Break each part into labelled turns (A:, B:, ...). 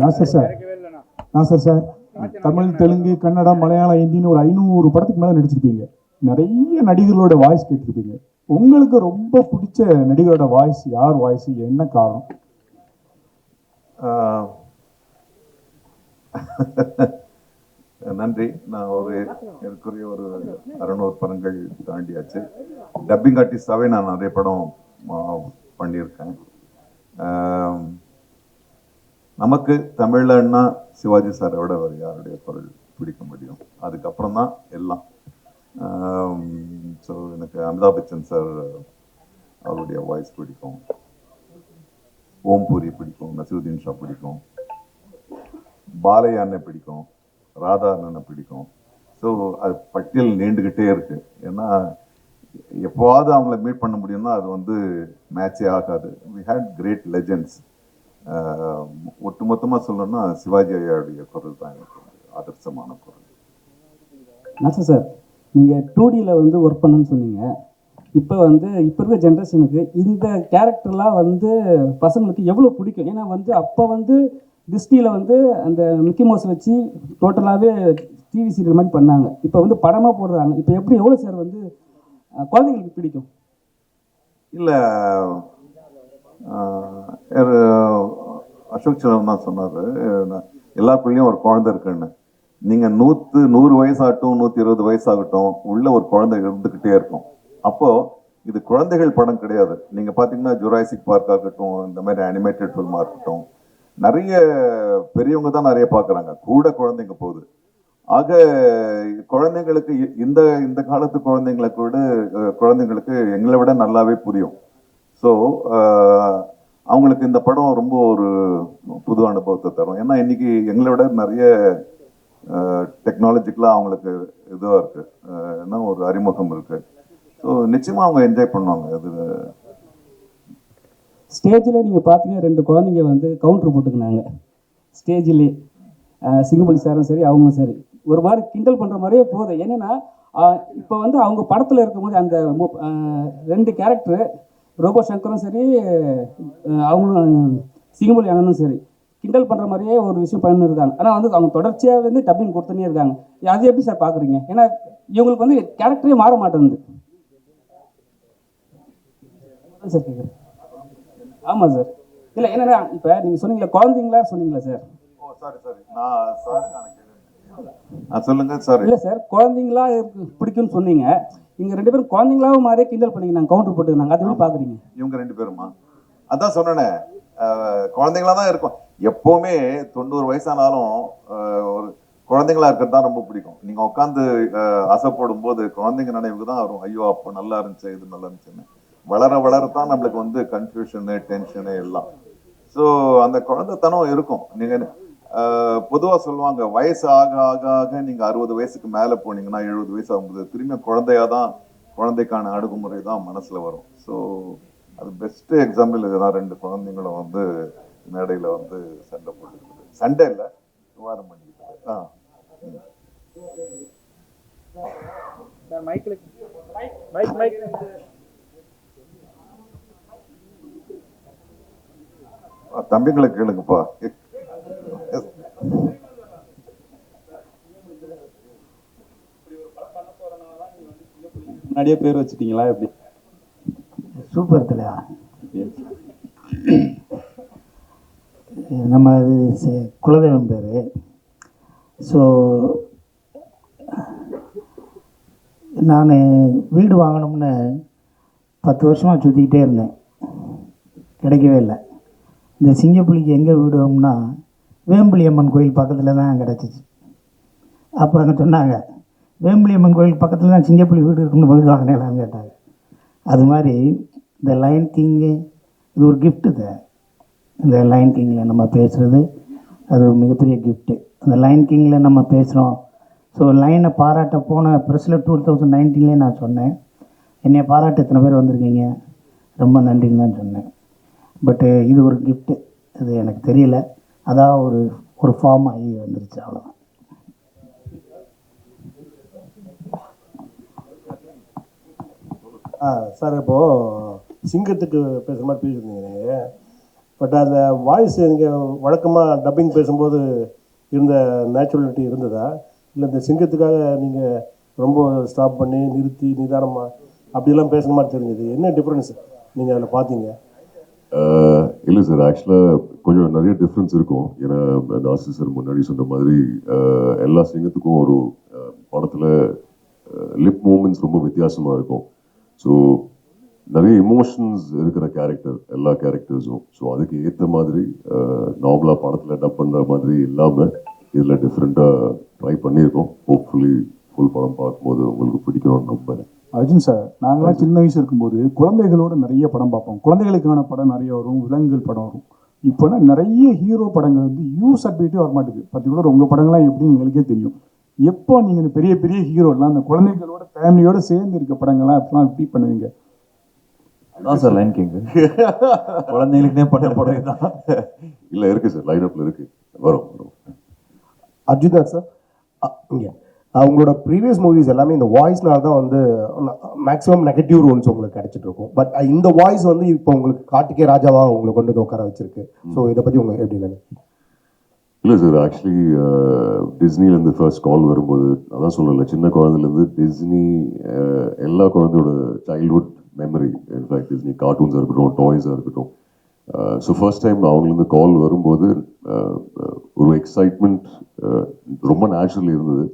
A: Nassar sir, Nassar sir, Tamil, Telugu, Kannada, Malayalam, ஹிந்தின்னு ஒரு 500 படத்துக்கு மேலே நடிச்சிருப்பீங்க. நிறைய நடிகர்களோட வாய்ஸ் கேட்டிருப்பீங்க. உங்களுக்கு ரொம்ப பிடிச்ச நடிகரோட வாய்ஸ் யார் வாய்ஸ், என்ன காரணம்?
B: நன்றி. நான் எனக்குரிய ஒரு 600 படங்கள் தாண்டியாச்சு. டப்பிங் ஆர்டிஸ்டாகவே நான் நிறைய படம் பண்ணியிருக்கேன். நமக்கு தமிழ்லன்னா சிவாஜி சாரோட யாருடைய குரல் பிடிக்க முடியும்? அதுக்கப்புறம் தான் எல்லாம். ஸோ எனக்கு அமிதாப் பச்சன் சார் அவருடைய வாய்ஸ் பிடிக்கும், ஓம்பூரி பிடிக்கும், நசீருதீன் ஷா பிடிக்கும், பாலையா அண்ணன் பிடிக்கும், ராதா அண்ணனை பிடிக்கும். ஸோ அது பட்டியல் நீண்டுகிட்டே இருக்கு. ஏன்னா எப்போவாவது அவங்கள மீட் பண்ண முடியும்னா அது மேட்சே ஆகாது. We had great legends. ஒட்டுமொத்தமாக சொல்லணும்னா சிவாஜி ஐயாவுடைய குரல் தான் எனக்கு ஆதர்சமான குரல்.
C: நாசர் சார், நீங்கள் 2Dயில் ஒர்க் பண்ணுன்னு சொன்னீங்க. இப்போ இருக்க ஜென்ரேஷனுக்கு இந்த கேரக்டர்லாம் பசங்களுக்கு எவ்வளோ பிடிக்கும்? ஏன்னா அப்போ டிஸ்டியில் அந்த மிக்கி மவுஸ் வச்சு டோட்டலாகவே டிவி சீரியல் மாதிரி பண்ணாங்க. இப்போ படமாக போடுறாங்க. இப்போ எப்படி எவ்வளோ சார் குழந்தைங்களுக்கு பிடிக்கும்?
B: இல்லை, அசோக் சந்திரன் தான் சொன்னார், எல்லாருக்குள்ளேயும் ஒரு குழந்தை இருக்குன்னு. நீங்கள் 100 வயசாகட்டும், 120 வயசாகட்டும், உள்ள ஒரு குழந்தை இருந்துக்கிட்டே இருக்கும். அப்போது இது குழந்தைகள் படம் கிடையாது. நீங்கள் பார்த்தீங்கன்னா ஜுராசிக் பார்க்காக இருக்கட்டும், இந்த மாதிரி அனிமேட்டட் ஃபில்மாக இருக்கட்டும், நிறைய பெரியவங்க தான் நிறைய பார்க்குறாங்க, கூட குழந்தைங்க போகுது. ஆக குழந்தைங்களுக்கு இந்த இந்த காலத்து குழந்தைங்களுக்கு எங்களை விட நல்லாவே புரியும். ஸோ அவங்களுக்கு இந்த படம் ரொம்ப ஒரு புது அனுபவத்தை தரும். ஏன்னா இன்னைக்கு எங்களை விட நிறைய டெக்னாலஜிக்கலாக அவங்களுக்கு இதுவாக இருக்கு, என்ன ஒரு அறிமுகம் இருக்கு. ஸோ நிச்சயமா அவங்க என்ஜாய் பண்ணுவாங்க. அது
C: ஸ்டேஜில் நீங்கள் பார்த்தீங்கன்னா 2 குழந்தைங்க கவுண்டர் போட்டுக்கினாங்க ஸ்டேஜிலே. சிங்கப்பள்ளி சாரும் சரி, அவங்களும் சரி, ஒரு மாதிரி கிண்டல் பண்ணுற மாதிரியே போகுது. என்னென்னா இப்போ அவங்க படத்தில் இருக்கும்போது அந்த 2 கேரக்டரு, ரோபோ சங்கரும் சரி, அவங்களும் சிங்கப்பள்ளி அண்ணனும் சரி, கிண்டல் பண்ணுற மாதிரியே ஒரு விஷயம் பண்ணிருக்காங்க. ஆனால் அவங்க தொடர்ச்சியாக டப்பிங் கொடுத்துனே இருக்காங்க. அது எப்படி சார் பார்க்குறீங்க? ஏன்னா இவங்களுக்கு கேரக்டரே மாற மாட்டேங்குது சார் கேட்குறேன். ஆமாம் சார். இல்லை, என்னன்னா இப்போ நீங்கள் சொன்னீங்களா குழந்தைங்களா சொன்னீங்களா சார்?
B: சொல்லுங்க சார்.
C: இல்லை சார், குழந்தைங்களா பிடிக்கும்னு சொன்னீங்க. நீங்க 2 பேரும் குழந்தைங்களாவும் மாதிரியே கிண்டல் பண்ணீங்க, நாங்கள் கவுண்டர் போட்டுக்கினாங்க. அது எப்படி பார்க்குறீங்க?
B: இவங்க 2 பேருமா? அதான் சொன்னேனே, குழந்தைங்களா தான் இருக்கும். எப்போவுமே 90 வயசானாலும் ஒரு குழந்தைங்களா இருக்கிறது தான் ரொம்ப பிடிக்கும். நீங்க உட்காந்து அசைப்படும் போது குழந்தைங்க நினைவுக்கு தான் வரும். ஐயோ அப்போ நல்லா இருந்துச்சு, இது நல்லா இருந்துச்சுன்னு. வளர வளரத்தான் நம்மளுக்கு கன்ஃபியூஷனு, டென்ஷனு எல்லாம். ஸோ அந்த குழந்தைத்தனம் இருக்கும். நீங்க பொதுவாக சொல்லுவாங்க, வயசு ஆக ஆக ஆக நீங்க 60 வயசுக்கு மேலே போனீங்கன்னா 70 வயசு ஆகும்போது திரும்பி குழந்தையாதான், குழந்தைக்கான அணுகுமுறை தான் மனசுல வரும். ஸோ அது பெஸ்ட் எக்ஸாம்பிள் இதுதான். 2 குழந்தைங்களும் மேடையில சண்டை போட்டுருக்குது. சண்டை இல்லை, விவாதம் பண்ணிக்கிட்டு. தம்பிங்களை கேளுங்கப்பா.
A: நிறைய பேர் வச்சுட்டீங்களா? எப்படி?
D: சூப்பர் தலையா. நம்ம குலதெய்வம் பேர். ஸோ நான் வீடு வாங்கணும்னு 10 வருஷமாக சுற்றிக்கிட்டே இருந்தேன், கிடைக்கவே இல்லை. இந்த சிங்கப்புலிக்கு எங்கே வீடு வாங்கணும்னா வேம்புலி அம்மன் கோயில் பக்கத்தில் தான் கிடச்சிச்சு. அப்போ அங்கே சொன்னாங்க, வேம்புலி அம்மன் கோயில் பக்கத்தில் தான் சிங்கப்புலி வீடு இருக்குன்னு வீடு வாங்கினேலான்னு கேட்டாங்க. அது மாதிரி இந்த லைன் கிங்கு இது ஒரு கிஃப்ட்டு தான். இந்த லைன் கிங்கில் நம்ம பேசுகிறது அது ஒரு மிகப்பெரிய கிஃப்ட்டு. அந்த லைன் கிங்கில் நம்ம பேசுகிறோம். ஸோ லைனை பாராட்ட போன ப்ரெஸ்ஸில் 2019 நான் சொன்னேன், என்னை பாராட்ட எத்தனை பேர் வந்திருக்கீங்க, ரொம்ப நன்றின்னு தான் சொன்னேன். பட்டு இது ஒரு கிஃப்ட்டு, அது எனக்கு தெரியல, அதான் ஒரு ஃபார்ம் ஆகி வந்துருச்சு, அவ்வளோதான்.
E: சார், இப்போது சிங்கத்துக்கு பேசுகிற மாதிரி பேசியிருந்தீங்க. பட் அந்த வாய்ஸ் நீங்கள் வழக்கமாக டப்பிங் பேசும்போது இருந்த நேச்சுரலிட்டி இருந்ததா, இல்லை இந்த சிங்கத்துக்காக நீங்கள் ரொம்ப ஸ்டாப் பண்ணி நிறுத்தி நிதானமாக அப்படிலாம் பேசுகிற மாதிரி தெரிஞ்சது? என்ன டிஃப்ரென்ஸ் நீங்கள் அதில் பார்த்தீங்க?
F: இல்லை சார், ஆக்சுவலாக கொஞ்சம் நிறைய டிஃப்ரென்ஸ் இருக்கும். ஏன்னா நாசர் சார் முன்னாடி சொன்ன மாதிரி எல்லா சிங்கத்துக்கும் ஒரு படத்தில் லிப் மூமெண்ட்ஸ் ரொம்ப வித்தியாசமாக இருக்கும். ஸோ நிறைய இமோஷன்ஸ் இருக்கிற கேரக்டர் எல்லா கேரக்டர்ஸும். ஸோ அதுக்கு ஏற்ற மாதிரி நார்மலாக படத்தில் டப் பண்ணுற மாதிரி இல்லாமல் இதில் டிஃப்ரெண்ட்டாக ட்ரை பண்ணியிருக்கோம். ஹோப்ஃபுல்லி ஃபுல் படம் பார்க்கும்போது உங்களுக்கு பிடிக்கணும்னு நம்புறேன்.
A: அர்ஜுன் சார், நாங்களாம் சின்ன வயசு இருக்கும்போது குழந்தைகளோட நிறைய படம் பார்ப்போம். குழந்தைகளுக்கான படம் நிறைய வரும், விலங்குகள் படம் வரும். இப்போனா நிறைய ஹீரோ படங்கள் வந்து யூஸ் அப்டேட்டே வர மாட்டேங்குது. பர்டிகுலர் உங்கள் படங்கள்லாம் எப்படி எங்களுக்கே தெரியும். எப்போ நீங்கள் இந்த பெரிய பெரிய ஹீரோலாம் அந்த குழந்தைகளோட ஃபேமிலியோட சேர்ந்து இருக்க படங்கள்லாம் எப்பெல்லாம் எப்படி பண்ணுவீங்க?
G: அதான் சார் லைன் கிங் குழந்தைங்களுக்குனே பண்ண படம் தான்.
F: இல்லை இருக்குது சார், லைனப்பில் இருக்குது, வரும்.
H: அர்ஜுன் சார், இங்கே உங்களோட ப்ரீவியஸ் மூவிஸ் எல்லாமே இந்த வாய்ஸ்னால தான் வந்து மேக்ஸிமம் நெகட்டிவ் ரோல்ஸ் உங்களுக்கு கிடைச்சிட்டு இருக்கும். பட் இந்த வாய்ஸ் வந்து இப்போ உங்களுக்கு கார்த்திகே ராஜாவாக உங்களை கொண்டு வந்து உட்கார வச்சிருக்கு. ஸோ இதை பற்றி உங்களுக்கு எப்படி நினைக்கிறீங்க?
F: இல்லை சார், ஆக்சுவலி டிஸ்னிலேருந்து ஃபர்ஸ்ட் கால் வரும்போது அதான் சொல்லலை, சின்ன குழந்தைலேருந்து டிஸ்னி எல்லா குழந்தையோட சைல்ட்ஹுட் மெமரி. இன்ஃபேக்ட் டிஸ்னி கார்ட்டூன்ஸாக இருக்கட்டும், டாய்ஸாக இருக்கட்டும். ஸோ ஃபர்ஸ்ட் டைம் அவங்களுக்கு கால் வரும்போது ஒரு எக்ஸைட்மெண்ட் ரொம்ப நேச்சுரலி இருந்தது.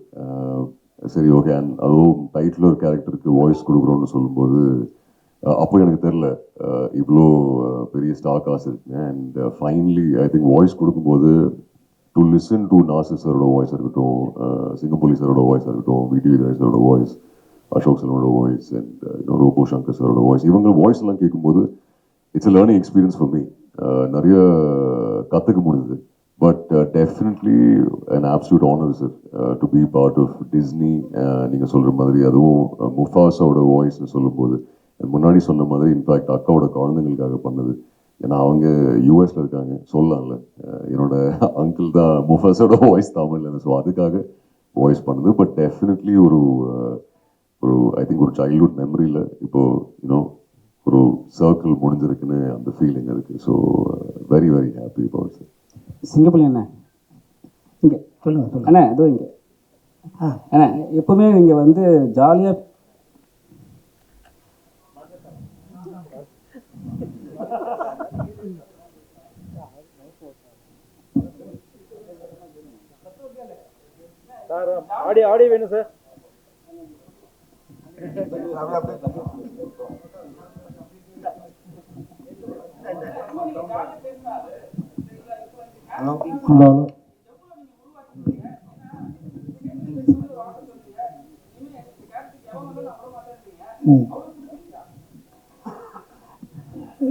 F: சரி, ஓகே, அண்ட் அதுவும் டைட்டில் ஒரு கேரக்டருக்கு வாய்ஸ் கொடுக்குறோன்னு சொல்லும்போது அப்போ எனக்கு தெரில இவ்வளோ பெரிய ஸ்டார் காசு இருக்குங்க. And finally I think voice கொடுக்கும்போது டு லிசன் டு நாசர் சாரோட வாய்ஸ் இருக்கட்டும், சிங்கம்புலி சாரோட வாய்ஸ் இருக்கட்டும், விடி சாரோட வாய்ஸ், அசோக் சாரோட வாய்ஸ், அண்ட் ரோபோ சங்கர் சாரோட வாய்ஸ், இவங்க வாய்ஸ் எல்லாம் கேட்கும்போது it's a learning experience for me. நிறைய கற்றுக்க முடியுது. But definitely an absolute honour sir to be part of Disney. நீங்கள் சொல்கிற மாதிரி அதுவும் முஃபாஸாவோட வாய்ஸ்னு சொல்லும்போது முன்னாடி சொன்ன மாதிரி இன்ஃபேக்ட் அக்காவோட குழந்தைங்களுக்காக பண்ணது. ஏன்னா அவங்க யூஎஸ்ல இருக்காங்க, சொல்லலாம்ல, என்னோட அங்கிள் தான் முஃபாஸோட வாய்ஸ் தமிழில். ஸோ அதுக்காக வாய்ஸ் பண்ணது. பட் டெஃபினெட்லி ஒரு ஐ திங்க் ஒரு சைல்ட்ஹுட் மெமரியில் இப்போது ஒரு சர்க்கிள் முடிஞ்சிருக்குன்னு அந்த ஃபீலிங் இருக்குது. So very very happy about sir.
C: சிங்கப்பள்ளி அண்ணா இங்கே
D: சொல்லுங்கள்
C: அண்ணா, இதோ இங்கே அண்ணா, எப்போவுமே நீங்கள் வந்து ஜாலியாக
E: சார் ஆடி வேணும் சார்.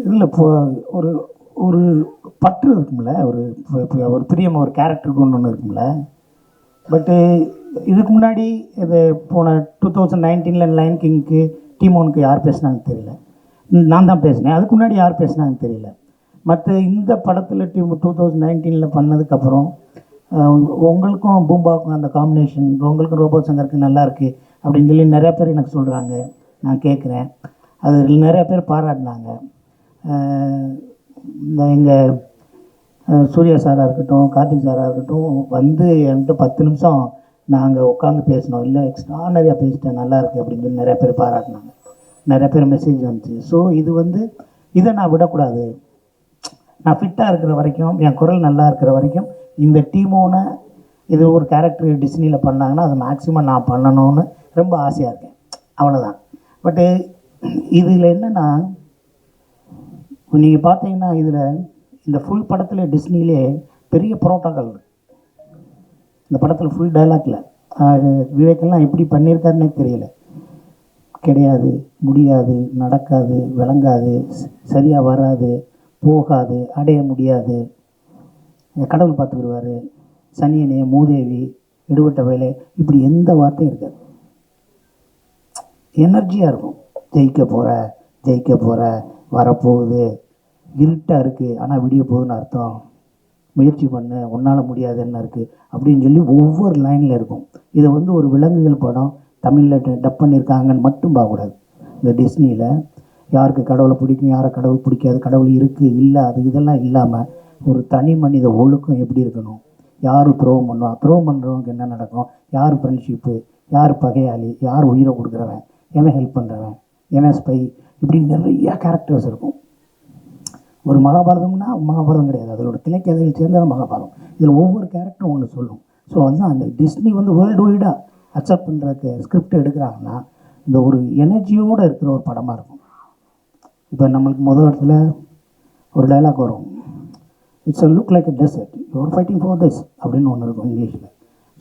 D: இல்லை, இப்போ ஒரு ஒரு பற்று இருக்கும்ல, ஒரு ஒரு பிரியம், ஒரு கேரக்டருக்கு ஒன்று இருக்கும்ல. பட்டு இதுக்கு முன்னாடி இது போன 2019 லைன் கிங்க்கு டீமோனுக்கு யார் பேசுனாங்கன்னு தெரியல. நான் தான் பேசினேன். அதுக்கு முன்னாடி யார் பேசுனாங்கன்னு தெரியல. மற்ற இந்த படத்தில் 2019 பண்ணதுக்கப்புறம் உங்களுக்கும் பூம்பாவுக்கும் அந்த காம்பினேஷன், உங்களுக்கும் ரோபோ சங்கருக்கு நல்லா இருக்குது அப்படின்னு சொல்லி நிறையா பேர் எனக்கு சொல்கிறாங்க. நான் கேட்குறேன், அது நிறையா பேர் பாராட்டினாங்க. இந்த எங்கள் சூர்யா சாராக இருக்கட்டும், கார்த்திக் சாராக இருக்கட்டும், வந்து என்கிட்ட 10 நிமிஷம் நாங்கள் உட்காந்து பேசினோம். இல்லை, எக்ஸ்ட்ரானரியாக பேசிட்டேன், நல்லா இருக்குது அப்படின்னு சொல்லி நிறைய பேர் பாராட்டினாங்க. நிறைய பேர் மெசேஜ் வந்துச்சு. ஸோ இது வந்து இதை நான் விடக்கூடாது. நான் ஃபிட்டாக இருக்கிற வரைக்கும், என் குரல் நல்லா இருக்கிற வரைக்கும், இந்த டீமோன இது ஒரு கேரக்டர் டிஸ்னியில் பண்ணாங்கன்னா அது மேக்ஸிமம் நான் பண்ணணும்னு ரொம்ப ஆசையாக இருக்கேன். அவ்வளோதான். பட்டு இதில் என்னென்னா, நீங்கள் பார்த்தீங்கன்னா இதில் இந்த ஃபுல் படத்தில் டிஸ்னிலே பெரிய புரோட்டோக்கால் இருக்குது. இந்த படத்தில் ஃபுல் டைலாக்ல விவேக்கெல்லாம் எப்படி பண்ணியிருக்காருன்னே தெரியல. கிடையாது, முடியாது, நடக்காது, விளங்காது, சரியாக வராது, போகாது, அடைய முடியாது, கடவுள் பார்த்துக்கிடுவார், சனியனே, மூதேவி, எடுபட்ட வேலை, இப்படி எந்த வார்த்தையும் இருக்காது. எனர்ஜியாக இருக்கும். ஜெயிக்க போகிற வரப்போகுது, இருட்டாக இருக்குது ஆனால் விடிய போகுதுன்னு அர்த்தம், முயற்சி பண்ணு, உன்னால் முடியாதுன்னு இருக்குது அப்படின்னு சொல்லி ஒவ்வொரு லைனில் இருக்கும். இதை வந்து ஒரு விலங்குகள் படம் தமிழில் டப் பண்ணியிருக்காங்கன்னு மட்டும் பார்க்கக்கூடாது. இந்த டிஸ்னியில் யாருக்கு கடவுளை பிடிக்கும், யாரை கடவுள் பிடிக்காது, கடவுள் இருக்குது இல்லை அது இதெல்லாம் இல்லாமல் ஒரு தனி மனித ஒழுக்கம் எப்படி இருக்கணும், யார் துரோகம் பண்ணுவா, துரோகம் பண்ணுறவங்க என்ன நடக்கும், யார் ஃப்ரெண்ட்ஷிப்பு, யார் பகையாளி, யார் உயிரை கொடுக்குறவன், எவன் ஹெல்ப் பண்ணுறவன், எவன் ஸ்பை, இப்படி நிறையா கேரக்டர்ஸ் இருக்கும். ஒரு மகாபாரதம்னா மகாபாரதம் கிடையாது, அதோட திரைக்கதையில் சேர்ந்த மகாபாரதம். இதில் ஒவ்வொரு கேரக்டரும் ஒன்று சொல்லும். ஸோ அதுதான் அந்த டிஸ்னி வந்து வேர்ல்டு வைடாக அக்செப்ட் பண்ணுறதுக்கு ஸ்கிரிப்ட் எடுக்கிறாங்கன்னா இந்த ஒரு எனர்ஜியோடு இருக்கிற ஒரு படமாக இருக்கும். இப்போ நம்மளுக்கு முதல் இடத்துல ஒரு டைலாக் வரும், it's a look like a desert you're fighting for this அப்படின்னு ஒன்று இருக்கும் இங்கிலீஷில்.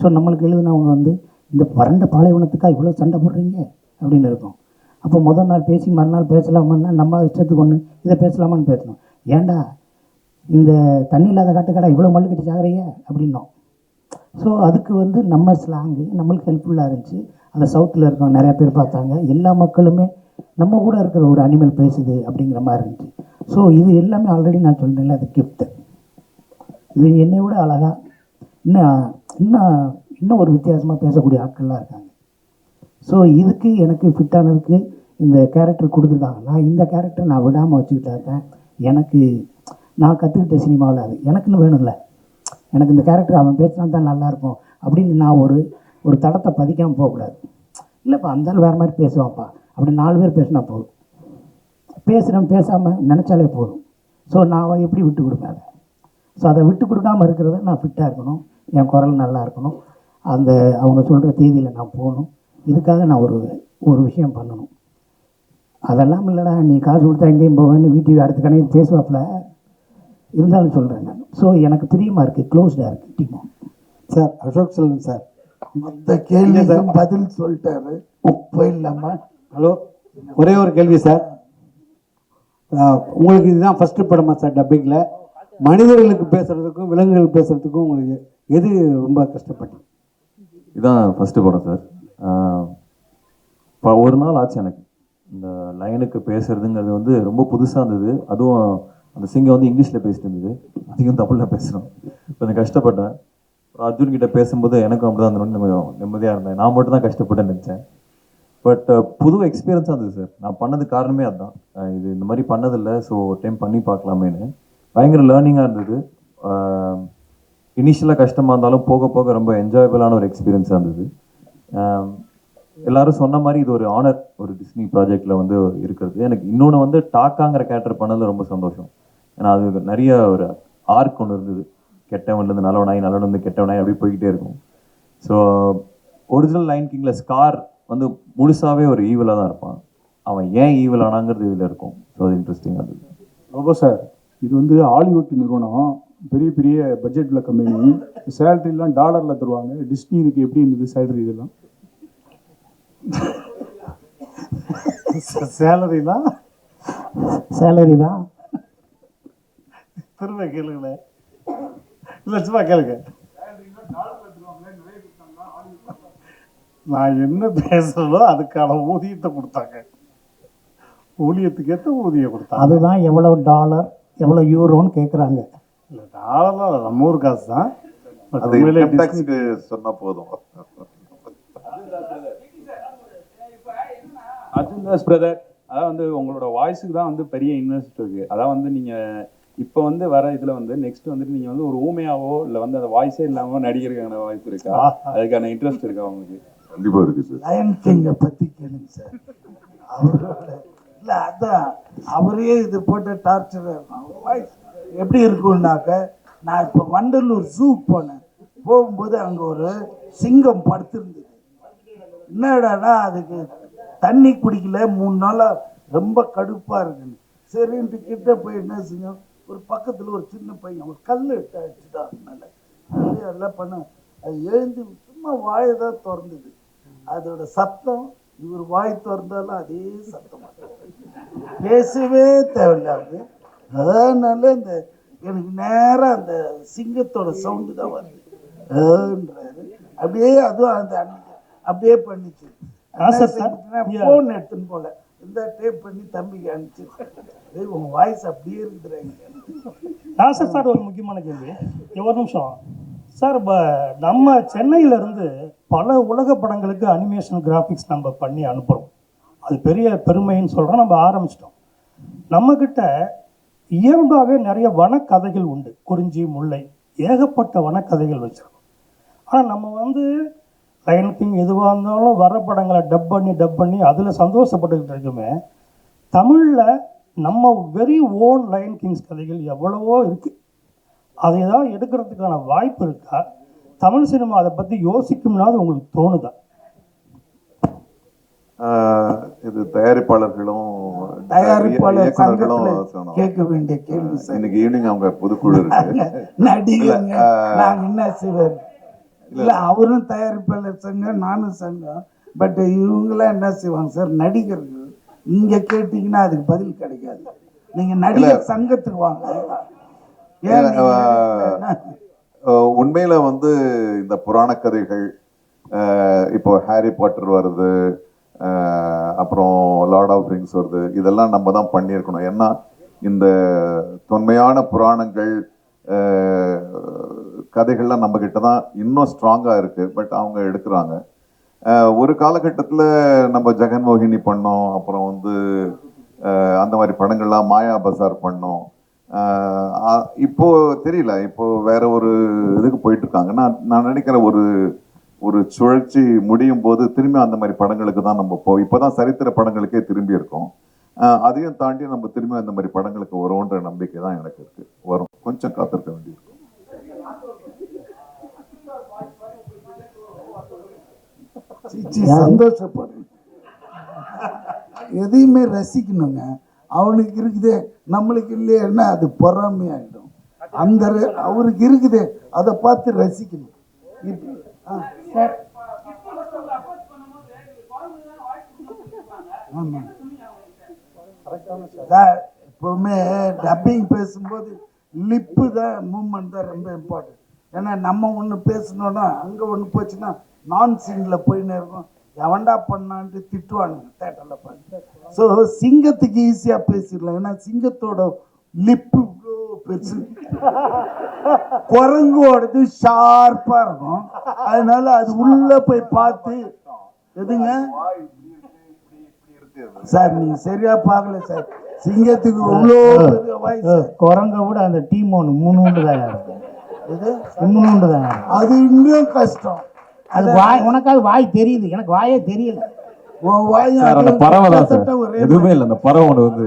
D: ஸோ நம்மளுக்கு எழுதினவங்க வந்து இந்த வறண்ட பாலைவனத்துக்காக இவ்வளோ சண்டை போடுறீங்க அப்படின்னு இருக்கும். அப்போ முதல் நாள் பேசி மறுநாள் பேசலாமான்னா நம்ம இஷ்டத்துக்கு ஒன்று இதை பேசலாமான்னு பேசணும். ஏன்டா இந்த தண்ணி இல்லாத காட்டுக்கடா இவ்வளோ மல்லு கட்டி சாகுறீங்க அப்படின்னோம். ஸோ அதுக்கு வந்து நம்ம ஸ்லாங்கு நம்மளுக்கு ஹெல்ப்ஃபுல்லாக இருந்துச்சு. அந்த சவுத்தில் இருக்கவங்க நிறையா பேர் பார்த்தாங்க, எல்லா மக்களுமே நம்ம கூட இருக்கிற ஒரு அனிமல் பேசுது அப்படிங்கிற மாதிரி இருந்துச்சு. ஸோ இது எல்லாமே ஆல்ரெடி நான் சொல்கிறேன்ல, அது கிஃப்ட்டு. இது என்னை விட அழகாக இன்னும் ஒரு வித்தியாசமாக பேசக்கூடிய ஆட்கள்லாம் இருக்காங்க. ஸோ இதுக்கு எனக்கு ஃபிட்டானதுக்கு இந்த கேரக்டர் கொடுத்துருக்காங்க. நான் இந்த கேரக்டர் நான் விடாமல் வச்சுக்கிட்டா தான் எனக்கு நான் கற்றுக்கிட்ட சினிமாவில் அது எனக்குன்னு வேணும்ல. எனக்கு இந்த கேரக்டர் அவன் பேசினா தான் நல்லாயிருக்கும் அப்படின்னு நான் ஒரு தடத்தை பதிக்காமல் போகக்கூடாது. இல்லைப்பா அந்தாலும் வேறு மாதிரி பேசுவான்ப்பா அப்படி 4 பேர் பேசினா போதும், பேசுகிறேன் பேசாமல் நினச்சாலே போதும். ஸோ நான் எப்படி விட்டு கொடுப்பேன் அதை. ஸோ அதை விட்டு கொடுக்காமல் இருக்கிறத நான் ஃபிட்டாக இருக்கணும், என் குரல் நல்லா இருக்கணும், அந்த அவங்க சொல்கிற தேதியில் நான் போகணும். இதுக்காக நான் ஒரு விஷயம் பண்ணணும். அதெல்லாம் இல்லைடா நீ காசு கொடுத்தா எங்கேயும் போவேன்னு வீட்டு அடுத்த கணக்கு பேசுவாப்பில் இருந்தாலும் சொல்கிறேன் நான். ஸோ எனக்கு பிரியமாக இருக்குது, க்ளோஸ்டாக இருக்குது டீமும்.
I: சார் அசோக் செல்வன் சார் மொத்த கேள்விக்கும் பதில் சொல்லிட்டாரு உப்பு இல்லாமல்.
J: ஹலோ, ஒரே ஒரு கேள்வி சார். உங்களுக்கு இதுதான் ஃபஸ்ட்டு படமா சார் டப்பிங்கில்? மனிதர்களுக்கு பேசுகிறதுக்கும் விலங்குகள் பேசுகிறதுக்கும் உங்களுக்கு எது ரொம்ப கஷ்டப்பட்டீங்க?
G: இதுதான் ஃபஸ்ட்டு படம் சார். இப்போ ஒரு நாள் ஆச்சு எனக்கு இந்த லைனுக்கு பேசுறதுங்கிறது வந்து ரொம்ப புதுசாக இருந்தது. அதுவும் அந்த சிங்கை வந்து இங்கிலீஷில் பேசிட்டு இருந்தது, அதிகம் தமிழில் பேசணும். கொஞ்சம் கஷ்டப்பட்டேன். அர்ஜுன் கிட்ட பேசும்போது எனக்கும் அப்படி தான் இருந்தோன்னு கொஞ்சம் நிம்மதியாக இருந்தேன். நான் மட்டும் தான் கஷ்டப்பட்டேன்னு நினச்சேன். பட் புது எக்ஸ்பீரியன்ஸாக இருந்தது சார். நான் பண்ணது காரணமே அதுதான், இது இந்த மாதிரி பண்ணதில்லை, ஸோ ஒரு டைம் பண்ணி பார்க்கலாமேன்னு. பயங்கர லேர்னிங்காக இருந்தது. இனிஷியலாக கஷ்டமாக இருந்தாலும் போக போக ரொம்ப என்ஜாயபிளான ஒரு எக்ஸ்பீரியன்ஸாக இருந்தது. எல்லாரும் சொன்ன மாதிரி இது ஒரு ஆனர், ஒரு டிஸ்னி ப்ராஜெக்டில் வந்து இருக்கிறது. எனக்கு இன்னொன்று வந்து டாக்காங்கிற கேரக்டர் பண்ணதில் ரொம்ப சந்தோஷம். ஏன்னா அது நிறைய ஒரு ஆர்க் ஒன்று இருந்தது, கெட்டவன்லேருந்து நல்லவனாய் நல்லவன்லேருந்து கெட்டவனாய் அப்படி போய்கிட்டே இருக்கும். ஸோ ஒரிஜினல் லைன் கிங்கில் ஸ்கார் வந்து முழுசாகவே ஒரு ஈவலாக தான் இருப்பான். அவன் ஏன் ஈவல் ஆனாங்கிறது இதில் இருக்கும். ஸோ அது இன்ட்ரெஸ்டிங்காக இருந்தது.
A: ரொம்ப சார், இது வந்து ஹாலிவுட் நிறுவனம், பெரிய பெரிய பட்ஜெட் உள்ள கம்பெனி, சேலரிலாம் டாலரில் தருவாங்க. டிஸ்னி இதுக்கு எப்படி இருந்தது சேலரி? இதெல்லாம்
D: சேலரி தான்
E: திரும்ப கேளுங்களேன். இல்லை சும்மா கேளுங்க. நான் என்ன பேசுறதோ அதுக்கான ஊதியத்தை கொடுத்தாங்க, ஊழியத்துக்கு ஏற்ற ஊதியம் கொடுத்தாங்க.
D: அதுதான் எவ்வளோ டாலர் எவ்வளோ யூரோன்னு கேட்குறாங்க.
E: இல்லை டாலர்லாம் நம்ம ஊர் காசு தான்.
B: அது இன்கம் டாக்ஸ்க்கு சொன்னா போதும்.
K: அர்ஜுன் தாஸ் பிரதர், அதான் வந்து உங்களோட வாய்ஸுக்கு தான் வந்து பெரிய இன்வெஸ்ட் இருக்கு. அதான் வந்து நீங்க இப்போ வந்து வர இதுல வந்து நெக்ஸ்ட் வந்துட்டு நீங்க வந்து ஒரு ஊமையாவோ இல்லை வந்து அந்த வாய்ஸே இல்லாம நடிக்கிறதுக்கான வாய்ப்பு இருக்கா? அதுக்கான இன்ட்ரெஸ்ட் இருக்கா உங்களுக்கு?
F: கண்டிப்பாக இருக்கு சார்.
I: லயன் கிங்கை பற்றி கேளுங்க சார். அவரோட இல்லை அதான் அவரே இது போட்டு டார்ச்சர் வாய்ஸ் எப்படி இருக்கும்னாக்க, நான் இப்போ வண்டலூர் ஜூக்கு போனேன். போகும்போது அங்கே ஒரு சிங்கம் படுத்திருந்தது. என்னடானா அதுக்கு தண்ணி குடிக்கல 3 நாளாக, ரொம்ப கடுப்பாக இருக்குன்னு சரின்ட்டு கிட்ட போய் என்ன செஞ்சோம், ஒரு பக்கத்தில் ஒரு சின்ன பையன் ஒரு கல் அடிச்சுட்டான். அதனால எல்லாம் பண்ண அது எழுந்து சும்மா வாயை தான் திறந்தது. அதோட சத்தம் இவர் வாய் திறந்தாலும் அதே சத்தம், பேசவே தேவையில்லாது. அதனால இந்த எனக்கு நேராக அந்த சிங்கத்தோட சவுண்டு தான் வருதுன்றாரு. அப்படியே அதுவும் அந்த அப்படியே பண்ணிச்சு. ஃபோன் எடுத்துன்னு போல இந்த டேப் பண்ணி தம்பிக்கு அனுப்பிச்சு உங்க வாய்ஸ் அப்படியே இருக்குதுறாங்க.
E: சார் ஒரு முக்கியமான கேள்வி, ஒரு நிமிஷம் சார். நம்ம சென்னையிலேருந்து பல உலக படங்களுக்கு அனிமேஷன் கிராஃபிக்ஸ் நம்ம பண்ணி அனுப்புகிறோம். அது பெரிய பெருமைன்னு சொல்கிறோம். நம்ம ஆரம்பிச்சிட்டோம்.
L: நம்மக்கிட்ட இயல்பாகவே நிறைய வனக்கதைகள் உண்டு. குறிஞ்சி, முல்லை, ஏகப்பட்ட வனக்கதைகள் வச்சுருக்கோம். ஆனால் நம்ம வந்து லயன் கிங் எதுவாக இருந்தாலும் வர படங்களை டப் பண்ணி அதில் சந்தோஷப்பட்டுக்கிட்டு இருக்குமே. தமிழில் நம்ம வெரி ஓன் லயன் கிங்ஸ் கதைகள் எவ்வளவோ இருக்குது. அதை ஏதாவது எடுக்கிறதுக்கான வாய்ப்பு இருக்கா? தமிழ் சினிமா அதை பற்றி யோசிக்கும்னாது உங்களுக்கு தோணுதா?
B: இது தயாரிப்பாளர்களும்
I: தயாரிப்பாளர் சங்கத்துல
B: சொன்னோம்.
I: கேட்க வேண்டிய கேள்வி சார்.
B: இன்னைக்கு ஈவினிங் அவங்க பொதுக்குழு இருக்கு.
I: நடிகங்க நாங்க என்ன செய்வார்? இல்ல அவரும் தயாரிப்பாளர் சங்கம், நானும் சங்கம். பட் இவங்களாம் என்ன செய்வாங்க சார்? நடிகர்கள் இங்க கேட்டீங்கன்னா அதுக்கு பதில் கிடைக்காது. நீங்க நடிகர் சங்கத்துக்கு வாங்க.
B: உண்மையில வந்து இந்த புராண கதைகள், இப்போ ஹாரி பாட்டர் வருது, அப்புறம் லார்ட் ஆஃப் ரிங்ஸ் வருது, இதெல்லாம் நம்ம தான் பண்ணியிருக்கணும். ஏன்னா இந்த தொன்மையான புராணங்கள் கதைகள்லாம் நம்ம கிட்ட தான் இன்னும் ஸ்ட்ராங்கா இருக்கு. பட் அவங்க எடுக்கிறாங்க. ஒரு காலகட்டத்தில் நம்ம ஜெகன்மோகினி பண்ணோம், அப்புறம் வந்து அந்த மாதிரி படங்கள்லாம், மாயா பசார் பண்ணோம். இப்போ தெரியல, இப்போ வேற ஒரு இதுக்கு போயிட்டு இருக்காங்க. நான் நினைக்கிறேன் ஒரு சுழற்சி முடியும் போது திரும்பி அந்த மாதிரி படங்களுக்கு தான் நம்ம இப்போதான் சரித்திர படங்களுக்கே திரும்பி இருக்கோம். அதையும் தாண்டி நம்ம திரும்பி அந்த மாதிரி படங்களுக்கு வரும்ன்ற நம்பிக்கை தான் எனக்கு இருக்கு. வரும், கொஞ்சம் காத்திருக்க வேண்டியிருக்கும்.
I: சந்தோஷப்படும், எதையுமே ரசிக்கணுங்க. அவனுக்கு இருக்குதே, நம்மளுக்கு இல்லையா, அது பொறாமையாயிடும். அந்த அவருக்கு இருக்குதே, அதை பார்த்து ரசிக்கணும். எப்பவுமே டப்பிங் பேசும்போது லிப்பு தான், மூமெண்ட் தான் ரொம்ப இம்பார்ட்டன்ட். ஏன்னா நம்ம ஒன்று பேசணும்னா அங்கே ஒன்று போச்சுன்னா நான் சீனில் போயின்னு இருக்கும். எவன்டா பண்ணான்ட்டு திட்டுவானுங்க தேட்டரில் பார்த்து. ஸோ சிங்கத்துக்கு ஈஸியாக பேசிடலாம். ஏன்னா சிங்கத்தோட லிப்பு பெருசு, குரங்கோடது ஷார்ப்பாக இருக்கும். அதனால அது உள்ள போய் பார்த்து எதுங்க சார், நீங்க சரியா பார்க்கல சார். சிங்கத்துக்கு இவ்வளோ பெரிய வயசு,
D: குரங்க கூட அந்த டீம் ஒன்று மூணு தான்
I: அது இன்னும் கஷ்டம்.
D: அது வாய், உனக்காவது வாய் தெரியுது, எனக்கு வாயே தெரியல.
G: அந்த பறவை தான் சார், எதுவுமே இல்லை. அந்த பறவை ஒன்று வந்து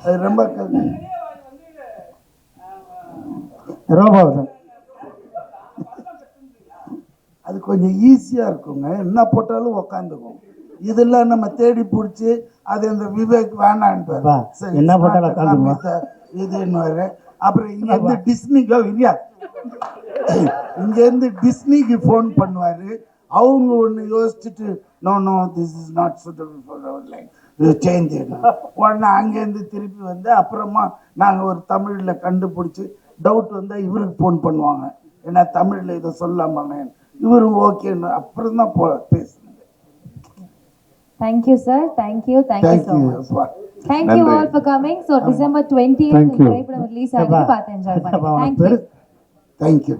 I: அது ரொம்ப
D: ரோபோ,
I: அது கொஞ்சம் ஈஸியா இருக்குங்க. என்ன போட்டாலும் உக்காந்துக்கும். இதெல்லாம் நம்ம தேடி பிடிச்சி அது இந்த விவேக் வேணான்னு
D: என்ன போட்டாலும் உட்காந்துக்குவோம்.
I: இது என்ன அப்புறம் இங்க இருந்து டிஸ்னிக்கோ இல்லையா, இங்க இருந்து டிஸ்னிக்கு ஃபோன் பண்ணுவாரு. அவங்க ஒன்று யோசிச்சுட்டு no this is not suitable for our line, change உடனே அங்கேருந்து திருப்பி வந்து அப்புறமா நாங்கள் ஒரு தமிழில் கண்டுபிடிச்சி டவுட் வந்தால் இவருக்கு ஃபோன் பண்ணுவாங்க. ஏன்னா தமிழில் இதை சொல்லாமல் இவரும் ஓகேன்னு அப்புறம் தான் பேசுனது.
M: Thank you, sir. Thank you so much. Thank you all for coming. So December 20th, திரைப்படம் ரிலீஸ் ஆகுது, பார்த்து என்ஜாய் பண்ணுங்க. Thank you.